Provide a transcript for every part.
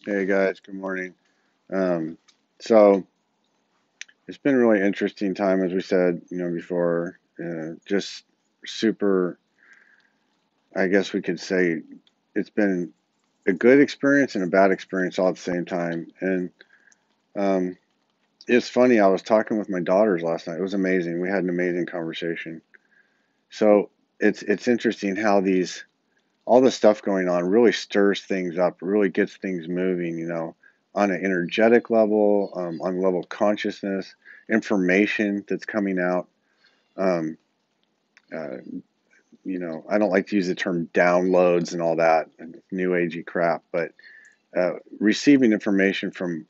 Hey guys, good morning. Um, so it's been a really interesting time, as we said, before. Just super, I guess we could say it's been a good experience and a bad experience all at the same time. And um, it's funny, I was talking with my daughters last night. It was amazing. We had an amazing conversation. So it's interesting how all the stuff going on really stirs things up, really gets things moving, on an energetic level, on a level of consciousness, information that's coming out. Um, uh, I don't like to use the term downloads and all that new agey crap, but receiving information from,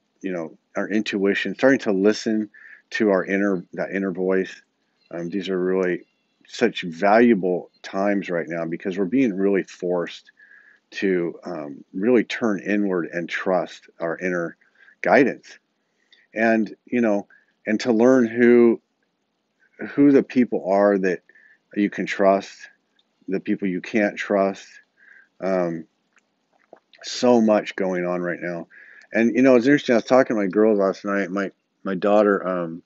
our intuition, starting to listen to that inner voice. These are really such valuable times right now because we're being really forced to really turn inward and trust our inner guidance, and and to learn who the people are that you can trust, the people you can't trust. um, so much going on right now. And it's interesting, I was talking to my girls last night. My daughter,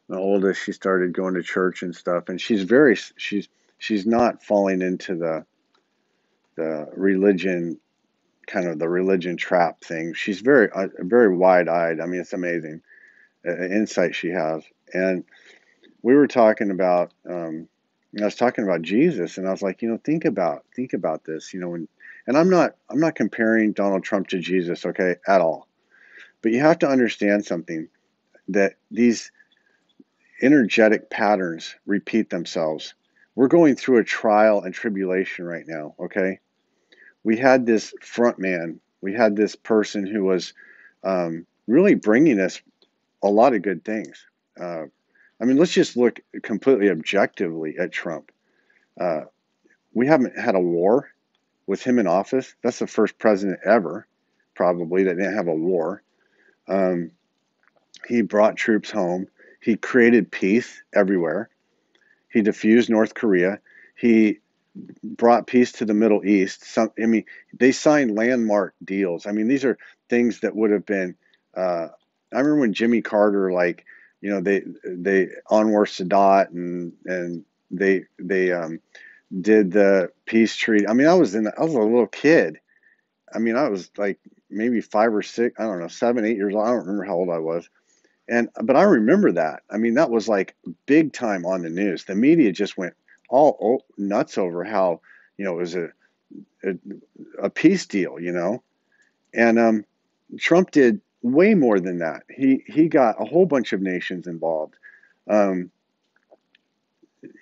my oldest, she started going to church and stuff, and she's not falling into the religion, kind of the religion trap thing. She's very wide eyed. I mean, it's amazing insight she has. And we were talking about, I was talking about Jesus, and I was like, think about this, and I'm not comparing Donald Trump to Jesus, okay, at all. But you have to understand something, that these energetic patterns repeat themselves. We're going through a trial and tribulation right now, okay? We had this front man, we had this person who was really bringing us a lot of good things. Uh, I mean, let's just look completely objectively at Trump. Uh, we haven't had a war with him in office. That's the first president ever, probably, that didn't have a war. Um, he brought troops home. He created peace everywhere. He diffused North Korea. He brought peace to the Middle East. I mean, they signed landmark deals. I mean, these are things that would have been. I remember when Jimmy Carter, like, they Anwar Sadat, and they did the peace treaty. I mean, I was a little kid. I mean, I was like maybe 5 or 6. I don't know, 7, 8 years old. I don't remember how old I was. But I remember that. I mean, that was like big time on the news. The media just went all nuts over how it was a, a peace deal, and Trump did way more than that. He got a whole bunch of nations involved. Um,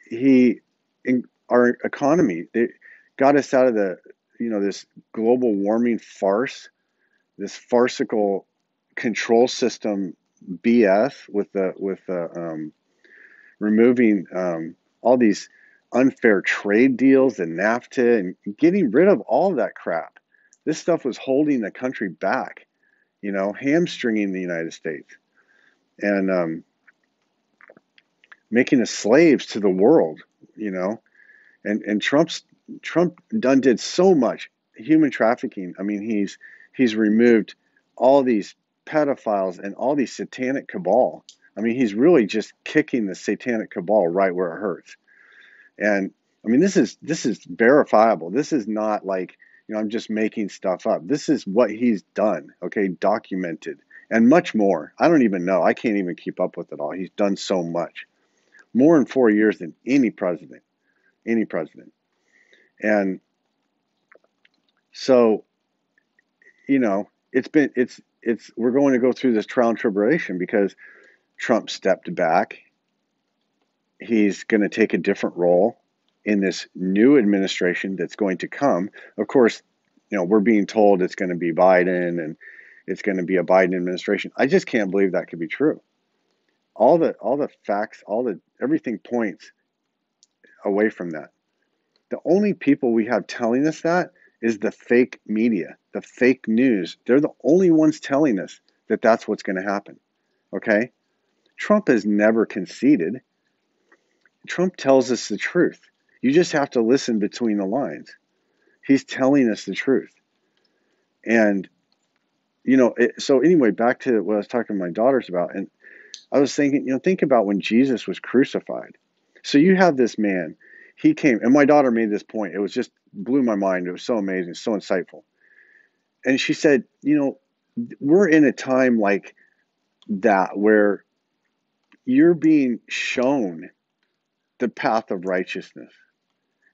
he in our economy, it got us out of this global warming farce, this farcical control system BS with removing all these unfair trade deals and NAFTA, and getting rid of all of that crap. This stuff was holding the country back, hamstringing the United States, and making us slaves to the world, you know. And Trump done did so much human trafficking. I mean, he's removed all these pedophiles and all these satanic cabal. I mean, he's really just kicking the satanic cabal right where it hurts. And I mean, this is verifiable. This is not like, I'm just making stuff up. This is what he's done, okay, documented, and much more. I don't even know. I can't even keep up with it all. He's done so much, more in 4 years than any president. And so, it's we're going to go through this trial and tribulation because Trump stepped back. He's going to take a different role in this new administration that's going to come. Of course, we're being told it's going to be Biden, and it's going to be a Biden administration. I just can't believe that could be true. All the facts, everything points away from that. The only people we have telling us that is the fake media, the fake news. They're the only ones telling us that that's what's going to happen. Okay? Trump has never conceded. Trump tells us the truth. You just have to listen between the lines. He's telling us the truth. And, So anyway, back to what I was talking to my daughters about, and I was thinking, think about when Jesus was crucified. So you have this man, he came, and my daughter made this point. It was just blew my mind. It was so amazing, so insightful. And she said, we're in a time like that where you're being shown the path of righteousness,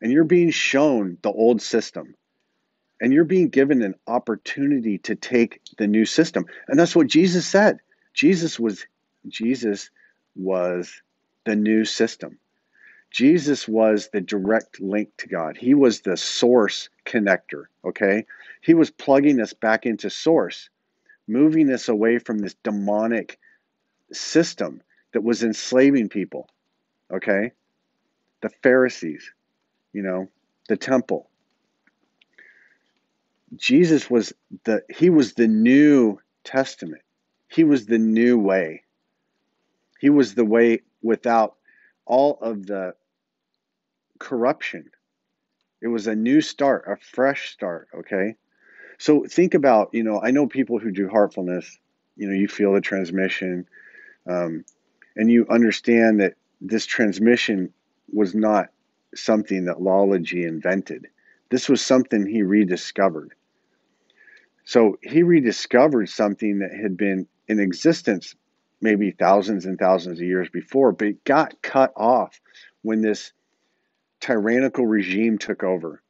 and you're being shown the old system, and you're being given an opportunity to take the new system. And that's what Jesus said. Jesus was the new system. Jesus was the direct link to God. He was the source connector, okay? He was plugging us back into source, moving us away from this demonic system that was enslaving people, okay? The Pharisees, the temple. Jesus was he was the New Testament. He was the new way. He was the way without all of the corruption. It was a new start, a fresh start, okay? So think about, I know people who do heartfulness, you feel the transmission, um, and you understand that this transmission was not something that Lology invented. This was something he rediscovered. So he rediscovered something that had been in existence maybe thousands and thousands of years before, but it got cut off when this tyrannical regime took over.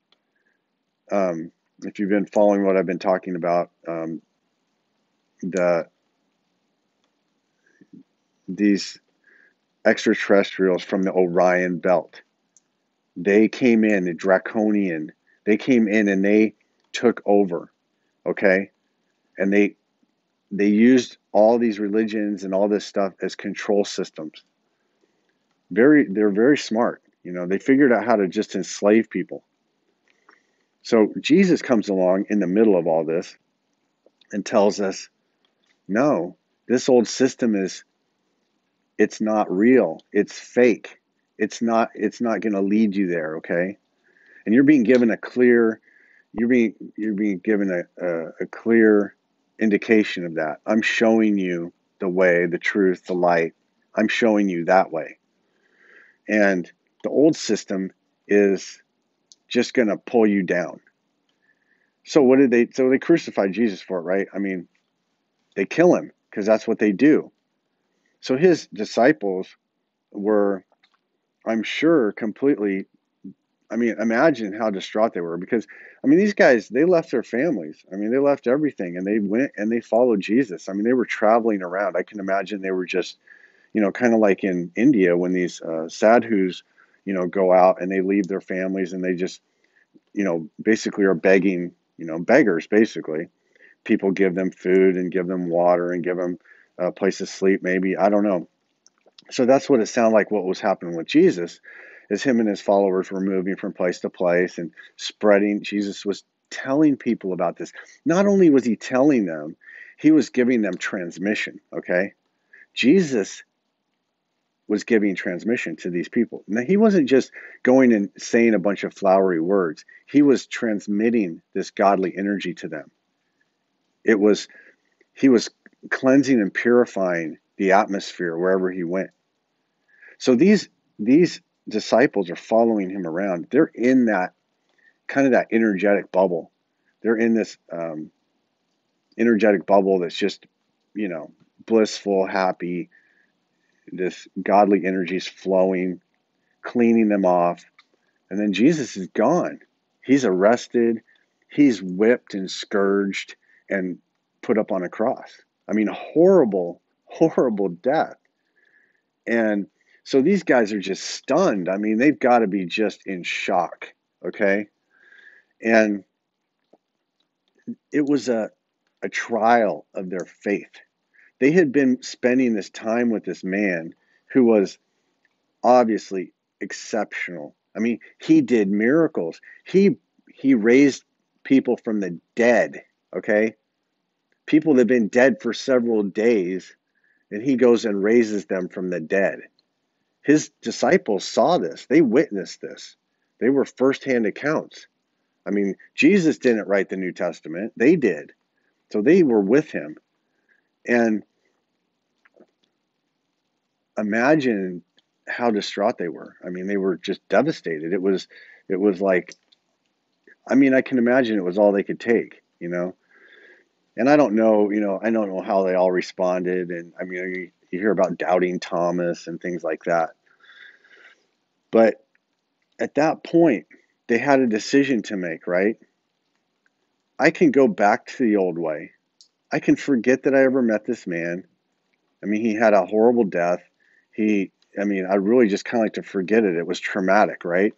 If you've been following what I've been talking about, these extraterrestrials from the Orion Belt, they came in, the Draconian, they came in and they took over, okay? And they used all these religions and all this stuff as control systems. They're very smart. They figured out how to just enslave people. So Jesus comes along in the middle of all this and tells us, no, this old system it's not real. It's fake. It's not going to lead you there, okay? And you're being given you're being given a clear indication of that. I'm showing you the way, the truth, the light. I'm showing you that way. And the old system is just going to pull you down. So they crucified Jesus for it, right? I mean, they kill him because that's what they do. So his disciples were, I'm sure, completely, imagine how distraught they were, because these guys, they left their families. They left everything and they went and they followed Jesus. They were traveling around. I can imagine they were just, kind of like in India when these sadhus, go out and they leave their families and they just, basically are begging, beggars basically. People give them food and give them water and give them a place to sleep, maybe. I don't know. So that's what it sounded like what was happening with Jesus, is him and his followers were moving from place to place and spreading. Jesus was telling people about this. Not only was he telling them, he was giving them transmission, okay? Jesus was giving transmission to these people. Now, he wasn't just going and saying a bunch of flowery words. He was transmitting this godly energy to them. He was cleansing and purifying the atmosphere wherever he went. So these disciples are following him around. They're in that kind of that energetic bubble. They're in this energetic bubble that's just, blissful, happy. This godly energy is flowing, cleaning them off. And then Jesus is gone. He's arrested. He's whipped and scourged and put up on a cross. Horrible, horrible death. And so these guys are just stunned. They've got to be just in shock, okay? And it was a trial of their faith. They had been spending this time with this man who was obviously exceptional. He did miracles. He raised people from the dead, okay? People that have been dead for several days, and he goes and raises them from the dead. His disciples saw this. They witnessed this. They were firsthand accounts. Jesus didn't write the New Testament. They did. So they were with him. And imagine how distraught they were. I mean, they were just devastated. It was like, I mean, I can imagine it was all they could take, you know. And I don't know, I don't know how they all responded. And I mean, you hear about doubting Thomas and things like that. But at that point, they had a decision to make, right? I can go back to the old way. I can forget that I ever met this man. I mean, he had a horrible death. I mean, I really just kind of like to forget it. It was traumatic, right?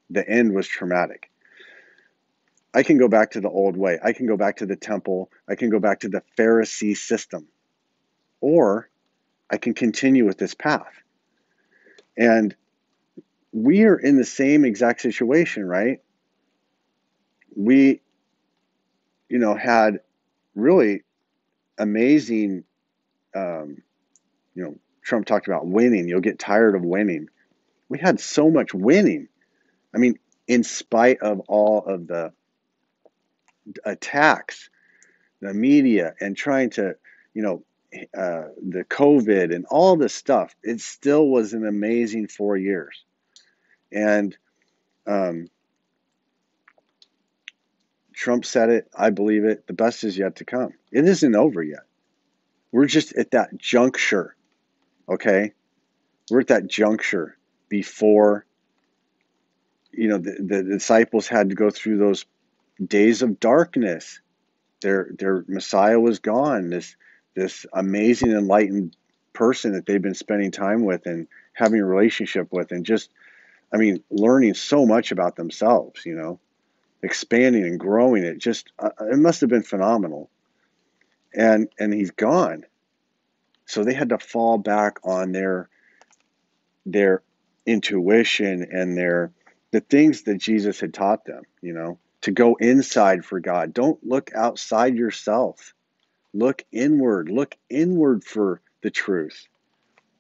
The end was traumatic. I can go back to the old way. I can go back to the temple. I can go back to the Pharisee system. Or I can continue with this path. And we are in the same exact situation, right? We, had really amazing, um, Trump talked about winning. You'll get tired of winning. We had so much winning. I mean, in spite of all of the attacks, the media, and trying to, the COVID and all this stuff, it still was an amazing 4 years. And um, Trump said it. I believe it. The best is yet to come. It isn't over yet. We're just at that juncture, okay? We're at that juncture before, the disciples had to go through those days of darkness. Their Messiah was gone. This amazing enlightened person that they've been spending time with and having a relationship with, and just, I mean, learning so much about themselves, expanding and growing. It must have been phenomenal. And he's gone. So they had to fall back on their intuition and the things that Jesus had taught them, to go inside for God. Don't look outside yourself. Look inward. Look inward for the truth.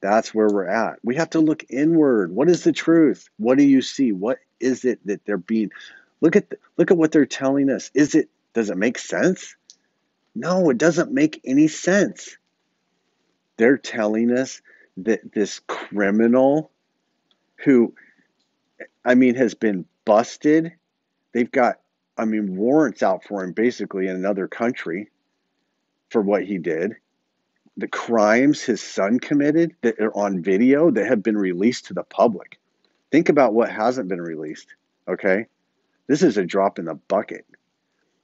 That's where we're at. We have to look inward. What is the truth? What do you see? What is it that they're being? Look at what they're telling us. Does it make sense? No, it doesn't make any sense. They're telling us that this criminal who, I mean, has been busted, they've got, I mean, warrants out for him basically in another country for what he did. The crimes his son committed that are on video that have been released to the public. Think about what hasn't been released, okay? This is a drop in the bucket.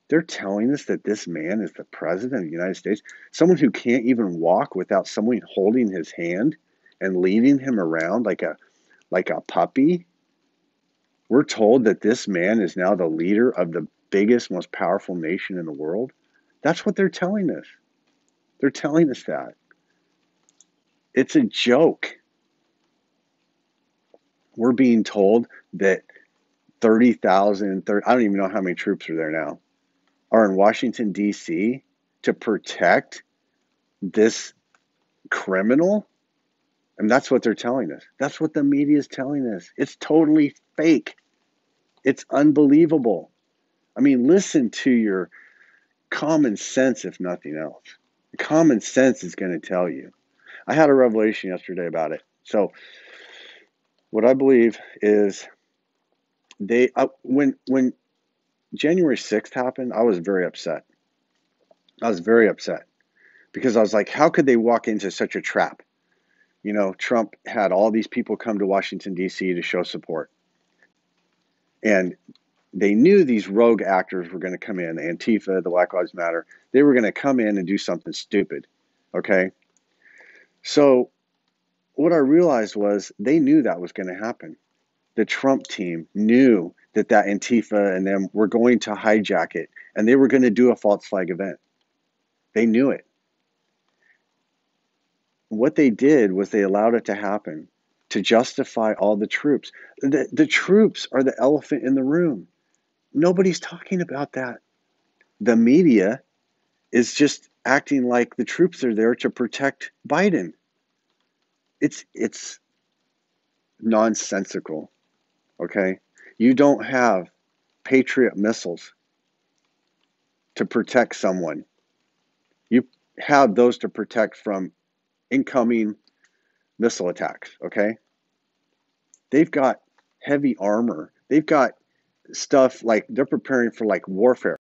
They're telling us that this man is the president of the United States, someone who can't even walk without someone holding his hand and leading him around like a puppy. We're told that this man is now the leader of the biggest, most powerful nation in the world. That's what they're telling us. They're telling us that. It's a joke. We're being told that 30,000, I don't even know how many troops are there now, are in Washington, D.C. to protect this criminal. And that's what they're telling us. That's what the media is telling us. It's totally fake. It's unbelievable. I mean, listen to your common sense, if nothing else. Common sense is going to tell you. I had a revelation yesterday about it. So what I believe is when January 6th happened, I was very upset. I was very upset because I was like, how could they walk into such a trap? Trump had all these people come to Washington, D.C. to show support. And they knew these rogue actors were going to come in, the Antifa, the Black Lives Matter. They were going to come in and do something stupid, okay? So what I realized was they knew that was going to happen. The Trump team knew that Antifa and them were going to hijack it, and they were going to do a false flag event. They knew it. What they did was they allowed it to happen to justify all the troops. The troops are the elephant in the room. Nobody's talking about that. The media is just acting like the troops are there to protect Biden. It's nonsensical, okay? You don't have Patriot missiles to protect someone. You have those to protect from incoming missile attacks, okay? They've got heavy armor. They've got stuff like they're preparing for like warfare.